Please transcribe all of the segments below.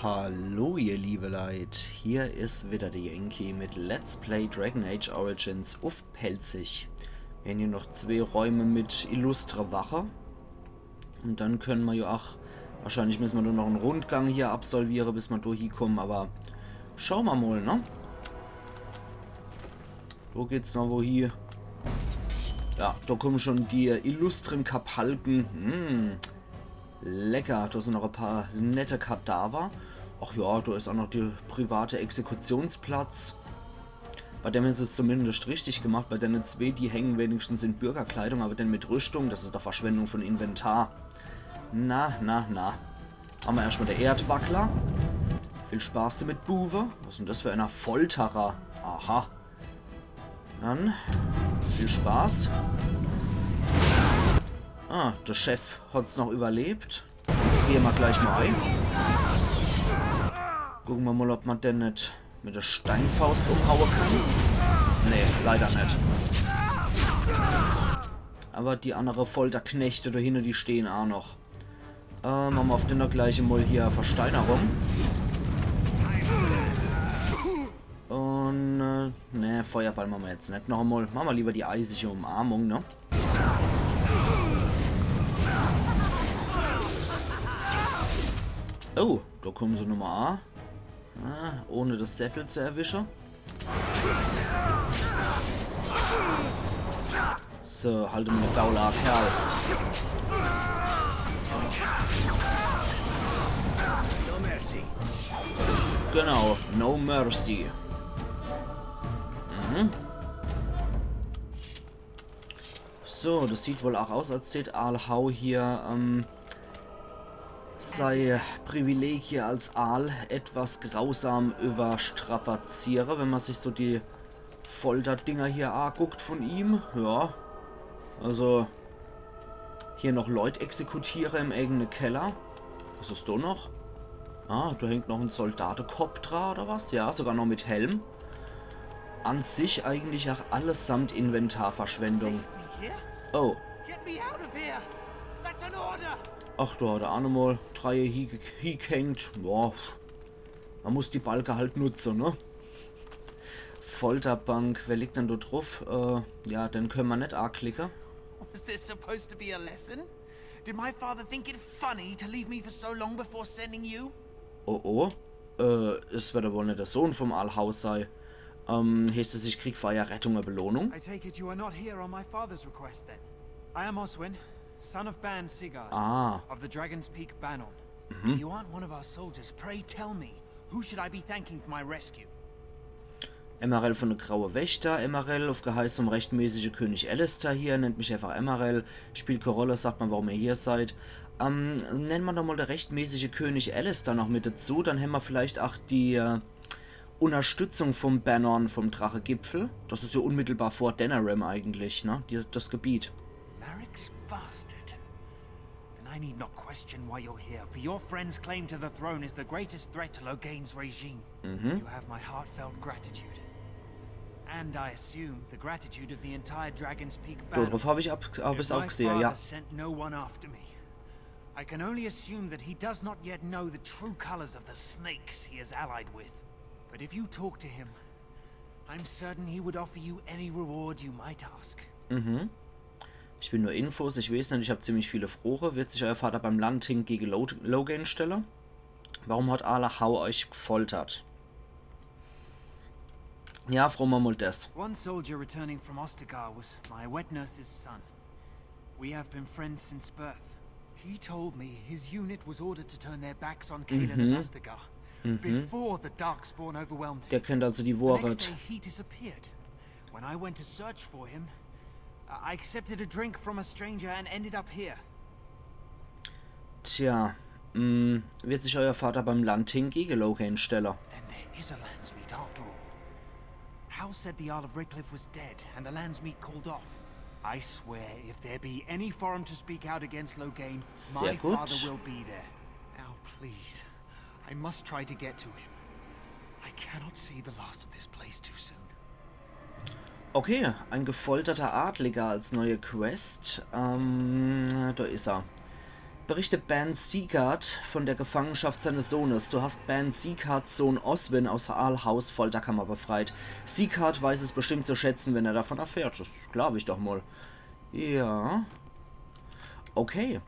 Hallo ihr liebe Leid, hier ist wieder der Yankee mit Let's Play Dragon Age Origins auf Pelzig. Wir haben hier noch 2 Räume mit illustre Wache. Und dann können wir ja auch, wahrscheinlich müssen wir nur noch einen Rundgang hier absolvieren, bis wir durch hier kommen, aber schauen wir mal, ne? Wo geht's noch wo hier? Ja, da kommen schon die illustren Kapalken. Lecker, da sind noch ein paar nette Kadaver. Ach ja, da ist auch noch der private Exekutionsplatz. Bei dem ist es zumindest richtig gemacht. Bei den 2, die hängen wenigstens in Bürgerkleidung, aber dann mit Rüstung, das ist doch Verschwendung von Inventar. Na. Haben wir erstmal der Erdwackler. Viel Spaß damit, Buwe. Was ist denn das für einer Folterer? Aha. Dann viel Spaß. Ah, der Chef hat es noch überlebt. Gehen wir gleich mal ein. Gucken wir mal, ob man denn nicht mit der Steinfaust umhauen kann. Nee, leider nicht. Aber die andere Folterknechte da hinten, die stehen auch noch. Machen wir auf den gleich mal hier Versteinerung. Und, ne, Feuerball machen wir jetzt nicht noch einmal. Machen wir lieber die eisige Umarmung, ne? Oh, da kommen sie Nummer A. Ohne das Säppel zu erwischen. So, halte mir eine Gaula, Kerl. No mercy. Genau, no mercy. So, das sieht wohl auch aus, als hätte Aalhau hier sei Privileg hier als Aal etwas grausam überstrapaziere, wenn man sich so die Folterdinger hier anguckt von ihm. Ja, also hier noch Leute exekutiere im eigenen Keller. Was ist da noch? Ah, da hängt noch ein Soldatenkopf dran oder was? Ja, sogar noch mit Helm. An sich eigentlich auch allesamt Inventarverschwendung. Oh. Ach, da hat er auch nochmal 3 hingehängt. Boah. Man muss die Balke halt nutzen, ne? Folterbank, wer liegt denn da drauf? Ja, den können wir nicht anklicken. Was this supposed to be a lesson? Did my father think it funny to leave me for so long before sending you? Oh. Es wird wohl nicht der Sohn vom Aalhaus sein. Heißt es, ich krieg für ja Rettung eine Belohnung? I take it you are not here on my father's request then. I am Oswin, son of Ban Sigurd, of the Dragon's Peak Banon. You aren't one of our soldiers. Pray tell me, who should I be thanking for my rescue? Emerel von der Graue Wächter, Emerel auf Geheiß zum rechtmäßige König Alistair hier, nennt mich einfach Emerel, spielt keine Rolle, sagt man, warum ihr hier seid. Nennen wir doch mal der rechtmäßige König Alistair noch mit dazu, dann haben wir vielleicht auch die Unterstützung vom Banon, vom Drachegipfel. Das ist ja unmittelbar vor Denerim eigentlich, ne? Das Gebiet. Merrick's bastard. Then I need not question why you're here, for your friend's claim to the throne is the greatest threat to Loghain's regime. You have my heartfelt gratitude. And I assume the gratitude of the entire Dragon's Peak Banon. Darauf habe ich es auch gesehen, ja. Sent no one after me. I can only assume that he does not yet know the true colors of the snakes he is allied with. But if you talk to him, I'm certain he would offer you any reward you might ask. Ich will nur Infos, ich weiß nicht, ich habe ziemlich viele Frohe. Wird sich euer Vater beim Landting gegen Loghain stellen? Warum hat Aalhau euch gefoltert? Ja, fragen wir mal das. One soldier returning from Ostagar was my wet nurse's son. We have been friends since birth. He told me his unit was ordered to turn their backs on Kaelan and Ostagar before the Darkspawn overwhelmed him. Der kennt also die The Wahrheit. next day he disappeared. When I went to search for him, I accepted a drink from a stranger and ended up here. Tja, wird sich euer Vater beim Landting gegen Loghain stellen? Then there is a Landsmeet after all. House said the Earl of Redcliffe was dead and the Landsmeet called off. I swear, if there be any forum to speak out against Loghain, Sehr my gut. father will be there. Now, please, I must try to get to him. I cannot see the last of this place too soon. Okay, ein gefolterter Adliger als neue Quest. Da ist er. berichtet Ban Sigurd von der Gefangenschaft seines Sohnes. Du hast Ban Sigurds Sohn Oswin aus Aalhaus Folterkammer befreit. Sigurd weiß es bestimmt zu schätzen, wenn er davon erfährt. Das glaube ich doch mal. Ja. Okay.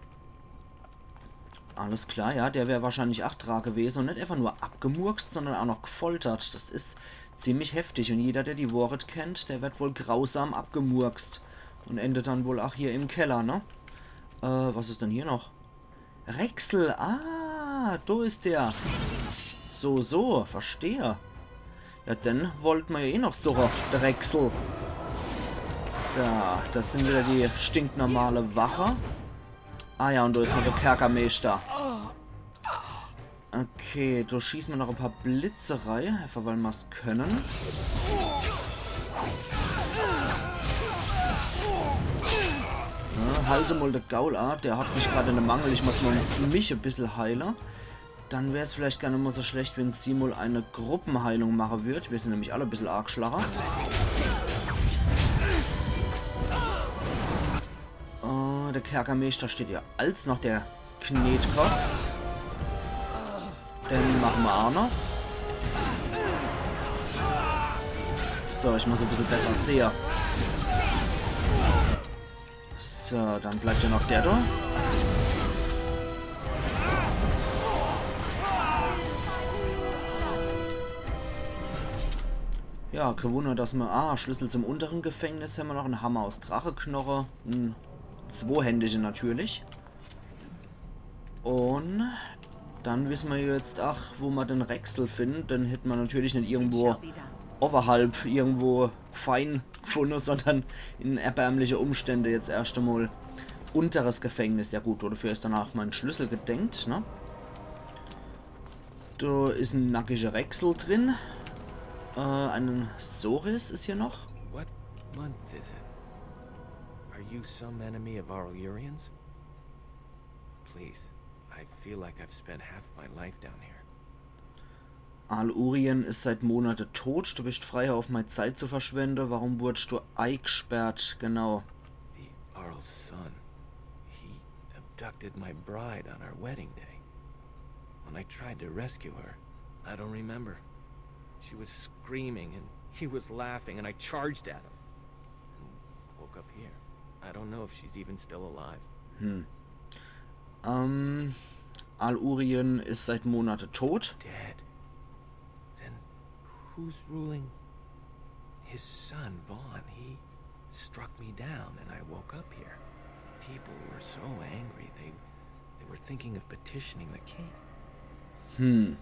Alles klar, ja. Der wäre wahrscheinlich Achtra gewesen und nicht einfach nur abgemurkst, sondern auch noch gefoltert. Das ist ziemlich heftig. Und jeder, der die Worret kennt, der wird wohl grausam abgemurkst. Und endet dann wohl auch hier im Keller, ne? Was ist denn hier noch? Rexel, da ist der. So, verstehe. Ja, dann wollten wir ja eh noch so, der Rexel. So, das sind wieder die stinknormale Wache. Ah ja, und da ist noch der Kerkermeister. Okay, da schießen wir noch ein paar Blitze rein, einfach weil wir es können. Ja, halte mal der Gaul, der hat mich gerade in der Mangel. Ich muss mal mich ein bisschen heilen. Dann wäre es vielleicht gar nicht mal so schlecht, wenn sie mal eine Gruppenheilung machen würde. Wir sind nämlich alle ein bisschen arg schlacher. Der Kerkermeister steht ja als noch der Knetkopf. Den machen wir auch noch. So, ich muss ein bisschen besser sehen. So, dann bleibt ja noch der da. Ja, kein Wunder, dass wir... Schlüssel zum unteren Gefängnis haben wir noch. Einen Hammer aus Dracheknochen. Ein zweihändige natürlich. Und... Dann wissen wir jetzt, wo wir den Rexel finden. Den hätten wir natürlich nicht irgendwo oberhalb, irgendwo fein gefunden, sondern in erbärmliche Umstände jetzt erst einmal unteres Gefängnis. Ja gut, dafür ist danach mein Schlüssel gedenkt, ne? Da ist ein nackiger Rexel drin. Ein Soris ist hier noch. What month is it? Are you some enemy of Arlurians? Please. I feel like I've spent half my life down here. Al-Urien ist seit Monaten tot. Du bist frei, auf meine Zeit zu verschwenden. Warum wurdest du eingesperrt? Genau. The Arl's son. He abducted my bride on our wedding day. When I tried to rescue her, I don't remember. She was screaming and he was laughing and I charged at him. And woke up here. I don't know if she's even still alive. Al-Urien ist seit Monaten tot. Dead. Then who's ruling? His son, Vaughn. He struck me down and I woke up here. People were so angry. They were thinking of petitioning the king.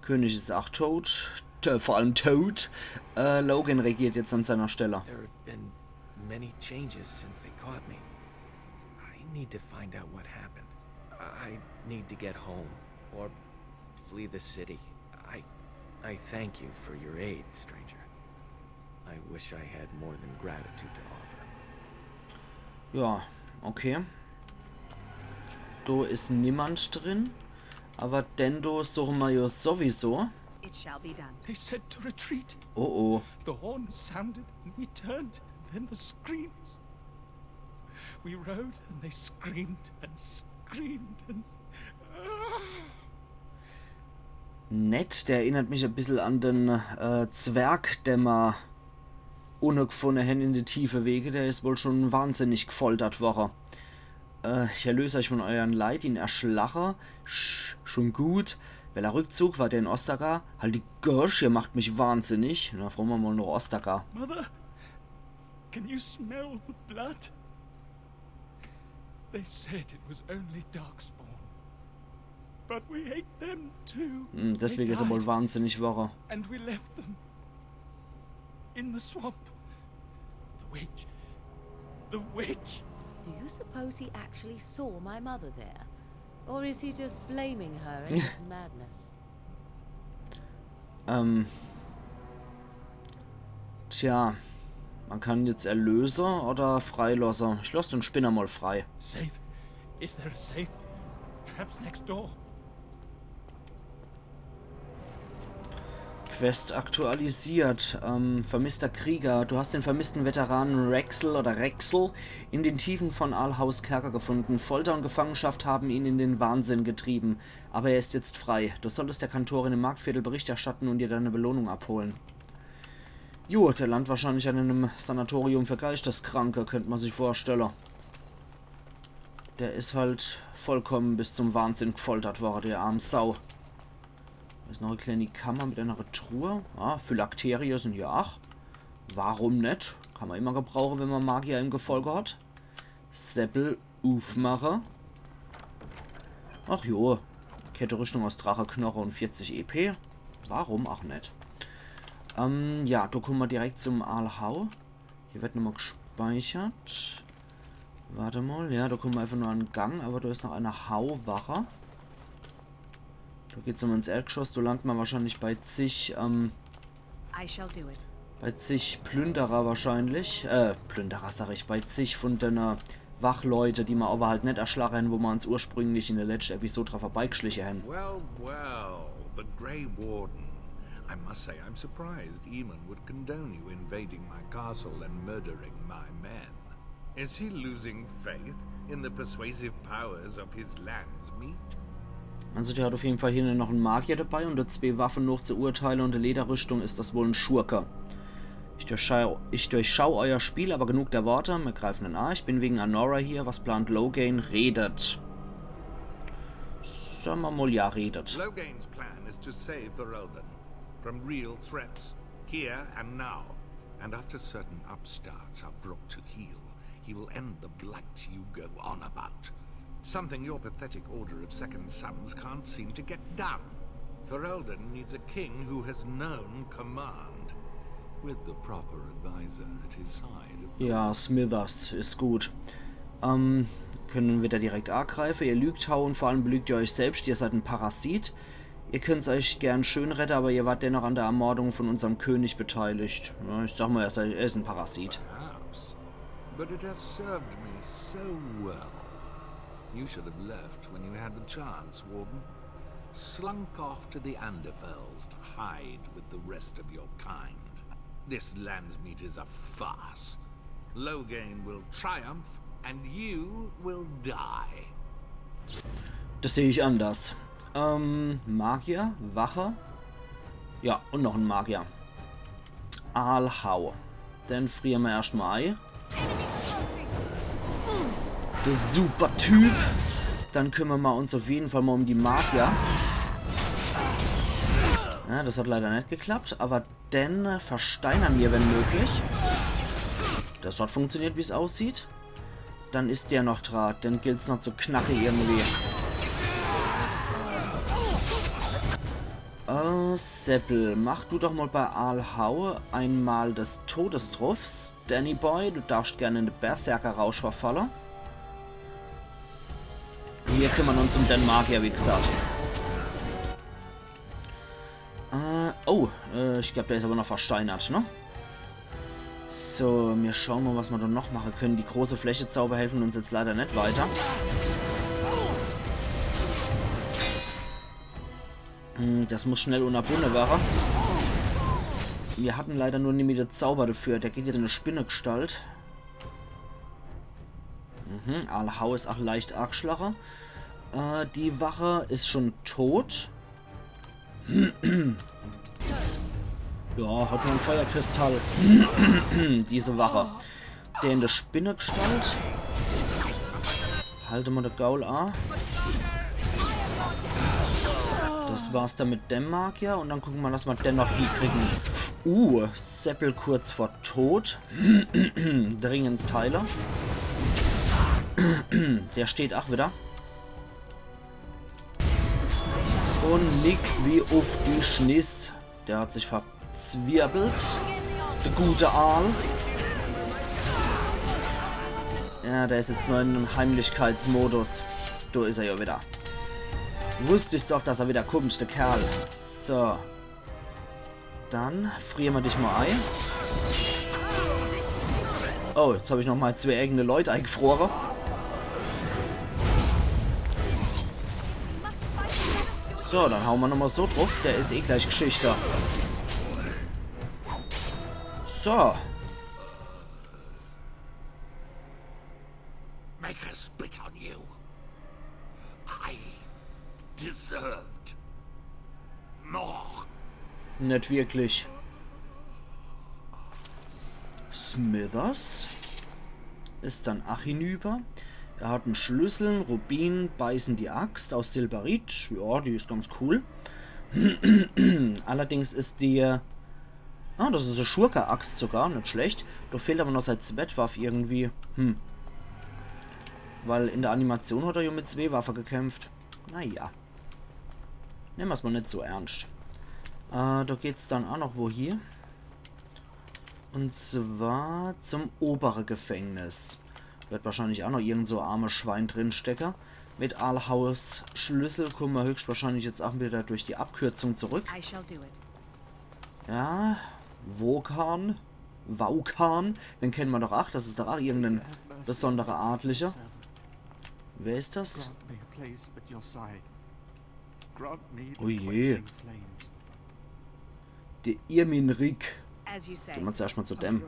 König ist auch tot. Vor allem tot. Logan regiert jetzt an seiner Stelle. There have been many changes since they caught me. I need to find out what happened. I need to get home or flee the city. I thank you for your aid, stranger. I wish I had more than gratitude to offer. Ja, okay. Da ist niemand drin. Aber Dendo suchen wir ja sowieso. It shall be done. They said to retreat. Oh. The horn sounded and we turned, and then the screams. We rode and they screamed and screamed and... Nett, der erinnert mich ein bisschen an den Zwergdämmer ungefunden in die tiefe Wege. Der ist wohl schon wahnsinnig gefoltert worden. Ich erlöse euch von euren Leid, ihn erschlache. Schon gut. Welcher Rückzug war der in Ostagar? Halt die Gosh, ihr macht mich wahnsinnig. Na, fragen wir mal noch Ostagar. Mother, can you smell the blood? They said it was only Darkspawn. But we ate them too. Deswegen ist er wohl wahnsinnig wahr. And we left them in the swamp. The witch. The witch. Do you suppose he actually saw my mother there? Or is he just blaming her in his madness? Tja, man kann jetzt Erlöser oder Freilasser. Ich lasse den Spinner mal frei. Safe? Is there a safe? Perhaps next door? Quest aktualisiert. Vermisster Krieger. Du hast den vermissten Veteranen Rexel in den Tiefen von Aalhaus Kerker gefunden. Folter und Gefangenschaft haben ihn in den Wahnsinn getrieben. Aber er ist jetzt frei. Du solltest der Kantorin im Marktviertel Bericht erstatten und dir deine Belohnung abholen. Jo, der landet wahrscheinlich an einem Sanatorium für Geisteskranke, könnte man sich vorstellen. Der ist halt vollkommen bis zum Wahnsinn gefoltert worden, der arme Sau. Da ist noch eine kleine Kammer mit einer Truhe. Ah, Phylakterie sind ja auch. Warum nicht? Kann man immer gebrauchen, wenn man Magier im Gefolge hat. Seppel aufmachen. Ach jo. Kette Rüstung aus Dracheknochen und 40 EP. Warum auch nicht? Ja, da kommen wir direkt zum Aalhau. Hier wird nochmal gespeichert. Warte mal. Ja, da kommen wir einfach nur an den Gang, aber da ist noch eine Hauwache. Da geht's nochmal ins Erdgeschoss. Da landet man wahrscheinlich bei zig, bei zig Plünderer wahrscheinlich. Plünderer sag ich, bei zig von den Wachleute, die man aber halt nicht erschlagen, wo man uns ursprünglich in der letzten Episode drauf vorbeigeschlichen haben. Well, the Grey Warden. I must say I'm surprised Eamon would condone you invading my castle and murdering my men. Is he losing faith in the persuasive powers of his land's meat? Also der hat auf jeden Fall hier noch einen Magier dabei und der 2 Waffen noch zu urteilen und der Lederrüstung ist das wohl ein Schurker. Ich durchschau euer Spiel, aber genug der Worte. Wir greifen den A. Ich bin wegen Anora hier. Was plant Loghain? Redet. Sagen wir mal, ja, redet. Loghain's plan is to save Ferelden from real threats, here and now. And after certain upstarts are brought to heel, he will end the blight you go on about. Something your pathetic Order of Second Sons can't seem to get done. Ferelden needs a king who has known command, with the proper advisor at his side. Ja, Smithers ist gut. Können wir da direkt A greifen. Ihr lügt, und vor allem belügt ihr euch selbst. Ihr seid ein Parasit. Ihr könnt es euch gern schön retten, aber ihr wart dennoch an der Ermordung von unserem König beteiligt. Ja, ich sag mal, er ist ein Parasit. Perhaps, but it has served me so well. You should have left when you had the chance, Warden. Slunk off to the Anderfells to hide with the rest of your kind. This Landsmeet is a farce. Loghain will triumph, and you will die. Das sehe ich anders. Magier, Wache. Ja, und noch ein Magier. Aalhau. Dann frieren wir erstmal Ei. Der super Typ. Dann kümmern wir uns auf jeden Fall mal um die Magier. Ja, das hat leider nicht geklappt, aber dann versteinern wir, wenn möglich. Das hat funktioniert, wie es aussieht. Dann ist der noch Draht, dann gilt es noch zu knacken irgendwie. Seppel, mach du doch mal bei Aalhau einmal des Todes drauf. Danny Boy, du darfst gerne in den Berserker-Rausch verfallen. Wir kümmern uns um den Magier, wie gesagt. Ich glaube, der ist aber noch versteinert, ne? So, wir schauen mal, was wir da noch machen können. Die große Fläche-Zauber helfen uns jetzt leider nicht weiter. Das muss schnell unterbunden werden. Wir hatten leider nur nicht mehr Zauber dafür. Der geht jetzt in eine Spinnegestalt. Aalhau ist auch leicht Argschlacher. Die Wache ist schon tot. Ja, hat nur einen Feuerkristall. Diese Wache. Der in der Spinnegestalt. Halte mal der Gaul A. Das war's dann mit dem Magier. Und dann gucken wir, dass wir den noch hinkriegen. Seppel kurz vor Tod. Dringendsteiler. Der steht auch wieder. Und nix wie auf die Schniss. Der hat sich verzwirbelt. Der gute Aal. Ja, der ist jetzt nur in einem Heimlichkeitsmodus. Da ist er ja wieder. Wusste ich doch, dass er wieder kommt, der Kerl. So. Dann frieren wir dich mal ein. Oh, jetzt habe ich noch mal 2 eigene Leute eingefroren. So, dann hauen wir nochmal so drauf. Der ist eh gleich Geschichte. So. Make a spit on you. I deserved more. Nicht wirklich. Smithers ist dann auch hinüber. Er hat einen Schlüssel, einen Rubin, beißen die Axt aus Silberit. Ja, die ist ganz cool. Allerdings ist die... Ah, das ist eine Schurke-Axt sogar, nicht schlecht. Da fehlt aber noch sein Zweitwaff irgendwie. Weil in der Animation hat er ja mit zwei Waffen gekämpft. Naja. Nehmen wir es mal nicht so ernst. Da geht's dann auch noch wohin. Und zwar zum oberen Gefängnis. Wird wahrscheinlich auch noch irgend so arme Schwein drinstecken. Mit Alhaus Schlüssel kommen wir höchstwahrscheinlich jetzt auch wieder durch die Abkürzung zurück. Ja, Wokan, den kennen wir doch auch. Das ist doch auch irgendein besonderer Adlicher. Wer ist das? Oh je. Der Irminrik. Gehen wir zuerst mal zu dem.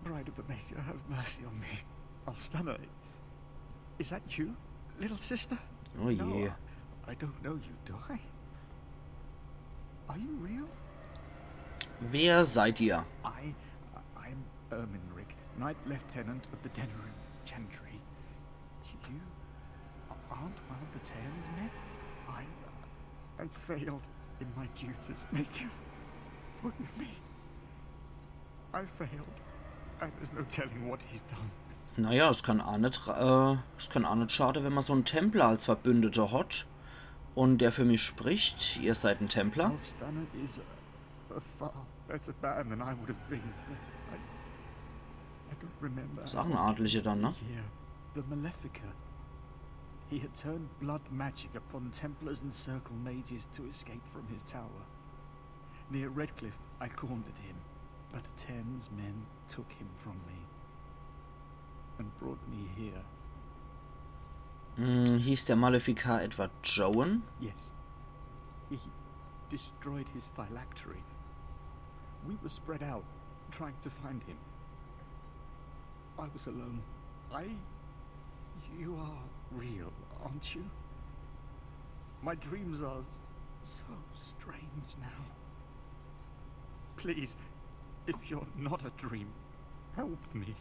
Bride of the Maker, have mercy on me. Alstana, is that you, little sister? Oh je. No, I don't know you, do I? Are you real? Wer seid ihr? I'm Erminrick, Knight Lieutenant of the Denerim Gentry. You aren't one of the Tairn's men? I failed in my duties, Maker. Forgive me. I failed. And there's no telling what he's done. Naja, es kann auch nicht schade, wenn man so einen Templer als Verbündeter hat. Und der für mich spricht. Ihr seid ein Templer. Alstana is a far better man than I would have been. I don't remember. Ist auch ein Adlicher dann, ne? Yeah, the Malefica. He had turned blood magic upon Templars and Circle mages to escape from his tower. Near Redcliffe, I cornered him, but Ten's men took him from me and brought me here. Hieß der Maleficar etwa Joan? Yes. He destroyed his phylactery. We were spread out, trying to find him. I was alone. You are real, aren't you? My dreams are so strange now. Please, if you're not a dream, help me.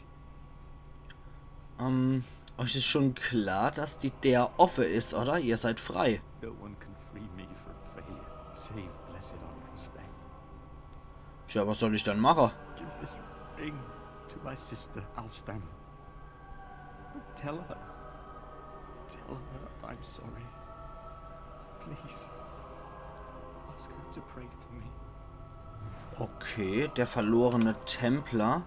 Euch ist schon klar, dass der offen ist, oder? Ihr seid frei. No one can free me from failure, save blessed Ornstein. Tja, was soll ich dann machen? Give this ring to my sister Alstana. Tell her I'm sorry. Please, ask her to pray for me. Okay, der verlorene Templer.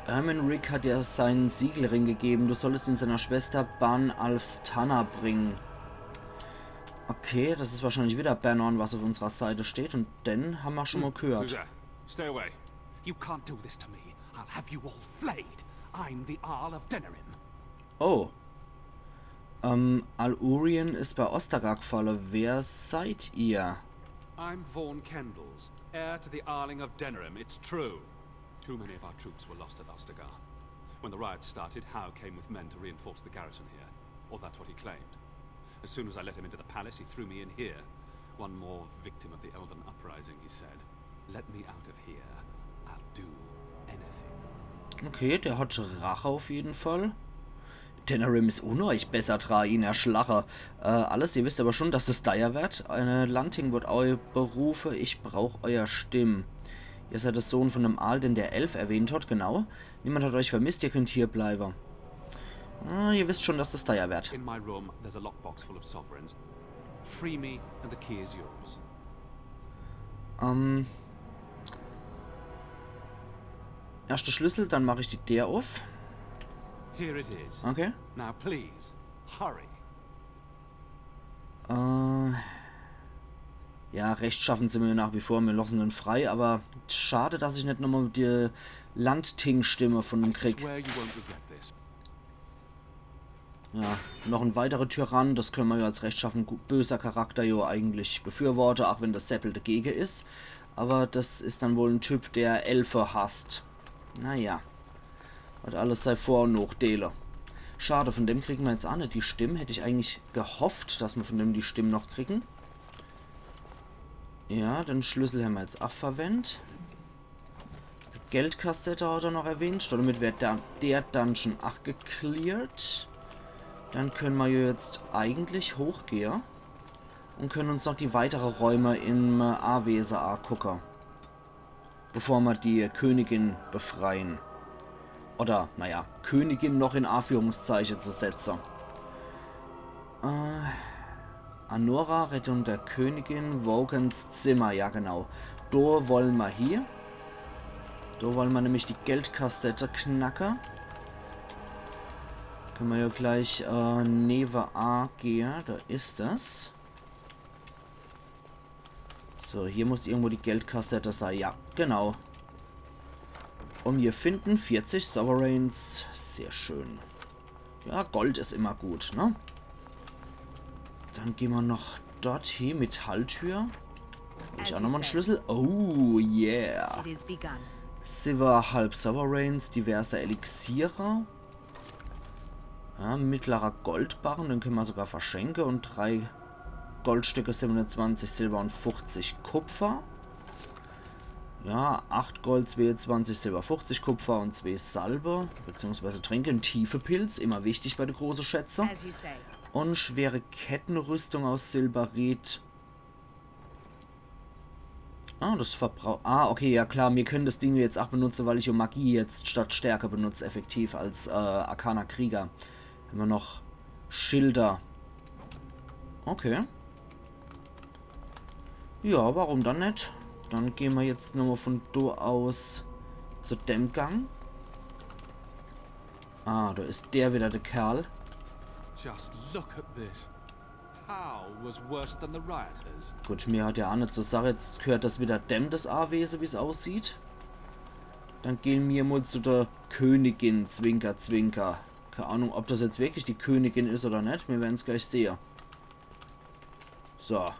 Erminrick hat ja seinen Siegelring gegeben. Du solltest ihn seiner Schwester Ban Alstana bringen. Okay, das ist wahrscheinlich wieder Bannon, was auf unserer Seite steht. Und den haben wir schon mal gehört. Stay away. You can't do this to me. I'll have you all flayed. I'm the Arl of Denerim. Oh. Al-Urien ist bei Ostagar gefallen. Wer seid ihr? I'm Vaughn Kendalls, heir to the Arling of Denerim, it's true. Too many of our troops were lost at Ostagar. When the riots started, Howe came with men to reinforce the garrison here. Or that's what he claimed. As soon as I let him into the palace, he threw me in here. One more victim of the Elven Uprising, he said. Let me out of here. I'll do anything. Okay, der hat Rache auf jeden Fall. Denerim ist ohne euch besser dran, ihn erschlacher. Alles, ihr wisst aber schon, dass es dire wird. Eine Lanting wird euer Berufe, ich brauche euer Stimmen. Ihr seid der Sohn von einem Aal, den der Elf erwähnt hat, genau. Niemand hat euch vermisst, ihr könnt hier bleiben. Ihr wisst schon, dass das dire wird. In my room, there's a lockbox full of sovereigns. Free me and the key is yours. Erster Schlüssel, dann mache ich die der auf. Here it is. Okay. Now please, hurry. Ja, rechtschaffen sind wir nach wie vor, wir lassen ihn frei, aber schade, dass ich nicht nochmal die Landting-Stimme von ihm krieg. Swear you won't regret this. Ja, noch ein weiterer Tyrann, das können wir ja als rechtschaffen böser Charakter ja eigentlich befürworten, auch wenn das Seppel dagegen ist. Aber das ist dann wohl ein Typ, der Elfe hasst. Naja. Hat alles sei Vor- und Nachteile. Schade, von dem kriegen wir jetzt auch nicht die Stimmen. Hätte ich eigentlich gehofft, dass wir von dem die Stimmen noch kriegen. Ja, den Schlüssel haben wir jetzt auch verwendet. Geldkassette hat er noch erwähnt. Damit wird der Dungeon auch gecleared. Dann können wir jetzt eigentlich hochgehen. Und können uns noch die weiteren Räume im Anwesen angucken. Bevor wir die Königin befreien. Oder, naja, Königin noch in Anführungszeichen zu setzen. Anora, Rettung der Königin, Vogans Zimmer, ja genau. Da wollen wir hier. Da wollen wir nämlich die Geldkassette knacken. Können wir ja gleich neben A gehen, da ist das. So, hier muss irgendwo die Geldkassette sein, ja, genau. Und wir finden 40 Sovereigns. Sehr schön. Ja, Gold ist immer gut, ne? Dann gehen wir noch dorthin. Metalltür. Habe ich auch nochmal einen Schlüssel? Oh, yeah. Silver halb Sovereigns. Diverse Elixiere. Ja, mittlerer Goldbarren. Den können wir sogar verschenken. Und 3 Goldstücke, 720 Silber und 50 Kupfer. Ja, 8 Gold, 22 Silber, 50 Kupfer und 2 Salbe, beziehungsweise Tränke, ein tiefe Pilz, immer wichtig bei den großen Schätzen. Und schwere Kettenrüstung aus Silberit. Ah, das verbraucht... Ah, okay, ja klar, wir können das Ding jetzt auch benutzen, weil ich Magie jetzt statt Stärke benutze, effektiv, als Arkaner Krieger. Haben wir noch Schilder. Okay. Ja, warum dann nicht? Dann gehen wir jetzt nochmal von da aus zu dem Gang. Ah, da ist der wieder, der Kerl. Just look at this. How was worse than the rioters? Gut, mir hat ja auch nicht zur Sache. Jetzt gehört das wieder dem das Anwesen, wie es aussieht. Dann gehen wir mal zu der Königin, Zwinker, Zwinker. Keine Ahnung, ob das jetzt wirklich die Königin ist oder nicht. Wir werden es gleich sehen. So.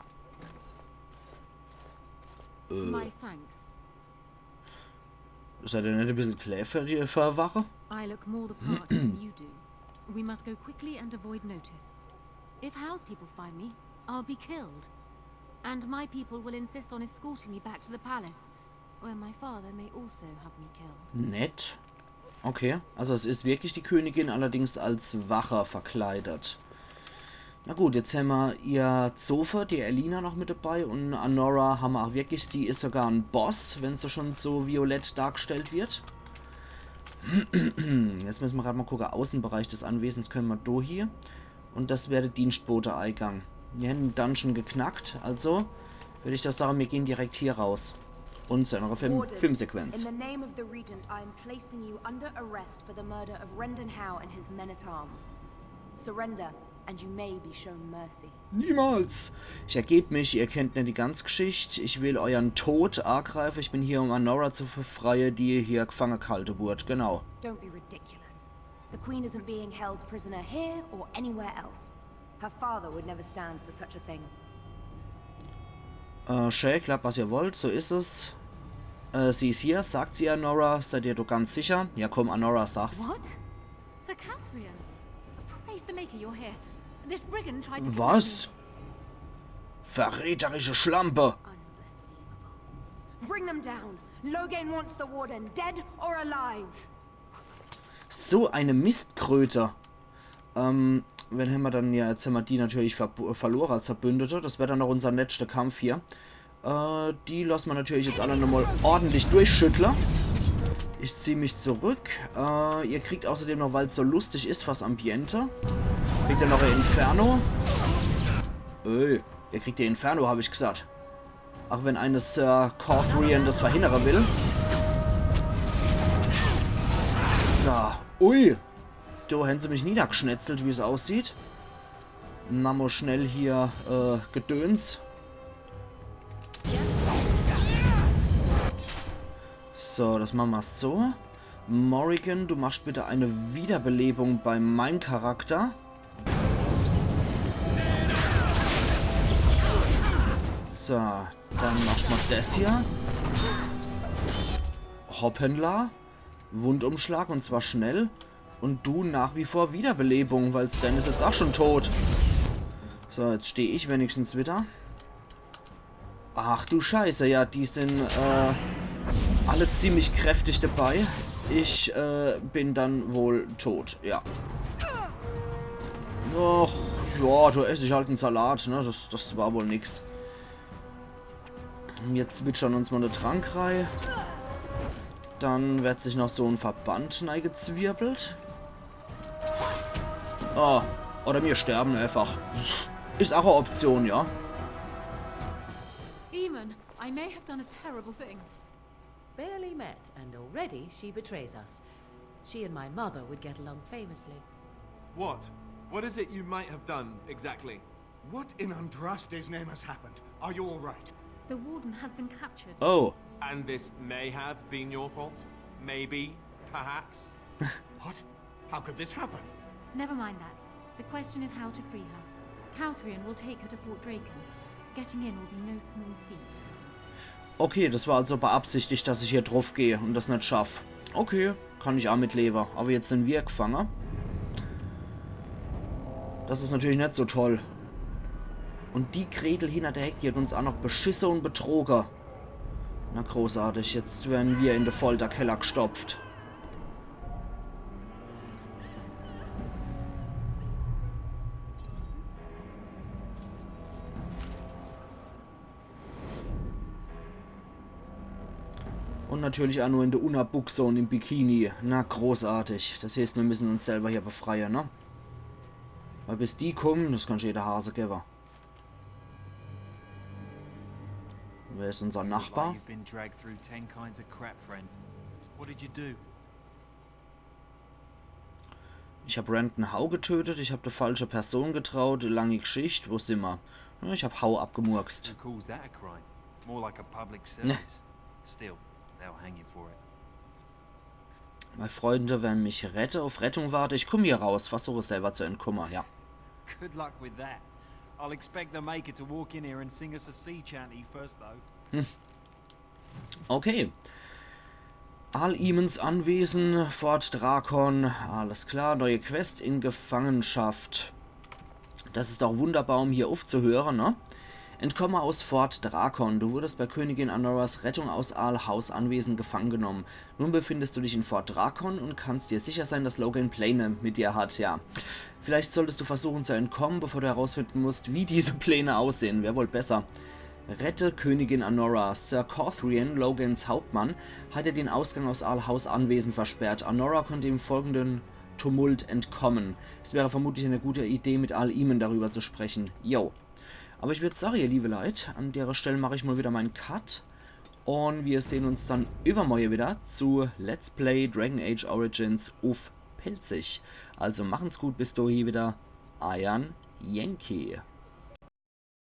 My thanks. Seid ihr nicht ein bisschen clever, die Verwache? I look more the part than you do. We must go quickly and avoid notice. If Howe's people find me, I'll be killed. And my people will insist on escorting me back to the palace, where my father may also have me killed. Nett. Okay, also es ist wirklich die Königin, allerdings als Wache verkleidet. Na gut, jetzt haben wir ihr Zofe, die Elina, noch mit dabei. Und Anora haben wir auch wirklich. Sie ist sogar ein Boss, wenn sie schon so violett dargestellt wird. Jetzt müssen wir gerade mal gucken. Außenbereich des Anwesens können wir da hier. Und das wäre der Dienstbote-Eingang. Wir haben den Dungeon geknackt. Also würde ich das sagen, wir gehen direkt hier raus. Und zu einer Filmsequenz. In the name of the Regent, I am placing you under arrest for the murder of Rendon Howe and his men-at-arms. Surrender. And you may be shown mercy. Niemals! Ich ergebe mich, ihr kennt nicht die ganze Geschichte. Ich will euren Tod angreifen. Ich bin hier, um Anora zu befreien, die hier gefangen gehalten wurde. Genau. Don't be ridiculous. The Queen isn't being held prisoner here or anywhere else. Her father would never stand for such a thing. Shay, klappt, was ihr wollt. So ist es. Sie ist hier, sagt sie Anora. Seid ihr doch ganz sicher? Ja komm, Anora, sag's. What? Sir Catherine? Praise the Maker, you're here. This brigand tried to Was? Verräterische Schlampe! Bring them down. Loghain wants the Warden, dead or alive. So eine Mistkröte. Wenn haben wir dann, ja, jetzt haben wir die natürlich verloren als Verbündete. Das wäre dann noch unser letzter Kampf hier. Die lassen wir natürlich jetzt alle nochmal ordentlich durchschütteln. Ich ziehe mich zurück. Ihr kriegt außerdem noch, weil es so lustig ist, fast Ambiente. Kriegt ihr noch ein Inferno? Ihr kriegt ihr Inferno, habe ich gesagt. Auch wenn eines Corthrian das verhindern will. So. Ui. Da haben sie mich niedergeschnetzelt, wie es aussieht. Na mal schnell hier Gedöns. So, das machen wir so. Morrigan, du machst bitte eine Wiederbelebung bei meinem Charakter. So, dann machst du mal das hier. Hoppenler. Wundumschlag und zwar schnell. Und du nach wie vor Wiederbelebung, weil Stan ist jetzt auch schon tot. So, jetzt stehe ich wenigstens wieder. Ach du Scheiße, ja, die sind alle ziemlich kräftig dabei. Ich bin dann wohl tot, ja. Ach, ja, da esse ich halt einen Salat, ne? Das war wohl nix. Jetzt zwitschern uns mal eine Trankrei. Dann wird sich noch so ein Verband neigezwirbelt. Oh, oder wir sterben einfach. Ist auch eine Option, ja. Eamon, I may have done a terrible thing. Barely met, and already she betrays us. She and my mother would get along famously. What? What is it you might have done, exactly? What in Andraste's name has happened? Are you all right? The warden has been captured. Oh. And this may have been your fault? Maybe? Perhaps? What? How could this happen? Never mind that. The question is how to free her. Calthrian will take her to Fort Draken. Getting in will be no small feat. Okay, das war also beabsichtigt, dass ich hier drauf gehe und das nicht schaffe. Okay, kann ich auch mitleben. Aber jetzt sind wir gefangen. Das ist natürlich nicht so toll. Und die Gretel hinter der Heck, die hat uns auch noch beschissen und betrogen. Na großartig, jetzt werden wir in den Folterkeller gestopft. Und natürlich auch nur in der Unabuchse und im Bikini. Na großartig. Das heißt, wir müssen uns selber hier befreien, ne? Weil bis die kommen, das kann jeder Hase geben. Wer ist unser Nachbar? Ich habe Renton Howe getötet, ich habe die falsche Person getraut, lange Geschichte, wo sind wir? Ja, ich habe Howe abgemurkst. Meine Freunde werden mich retten, auf Rettung warte. Ich komme hier raus, versuche selber zu entkommen, ja. Good luck with that. I'll expect the Maker to walk in here and sing us a sea chanty first, though. Okay. Al-Emons Anwesen, Fort Drakon, alles klar, neue Quest in Gefangenschaft. Das ist doch wunderbar, um hier aufzuhören, ne? Entkomme aus Fort Drakon. Du wurdest bei Königin Anoras Rettung aus Al-Haus Anwesen gefangen genommen. Nun befindest du dich in Fort Drakon und kannst dir sicher sein, dass Logan Pläne mit dir hat, ja. Vielleicht solltest du versuchen zu entkommen, bevor du herausfinden musst, wie diese Pläne aussehen. Wäre wohl besser. Rette Königin Anora. Sir Calthrian, Logans Hauptmann, hatte den Ausgang aus Al-Haus Anwesen versperrt. Anora konnte im folgenden Tumult entkommen. Es wäre vermutlich eine gute Idee, mit Al-Emon darüber zu sprechen. Yo. Aber ich würde sagen, ihr liebe Leute, an der Stelle mache ich mal wieder meinen Cut. Und wir sehen uns dann übermorgen wieder zu Let's Play Dragon Age Origins auf Pelzig. Also machen's gut, bis dahin wieder. Iron Yankee.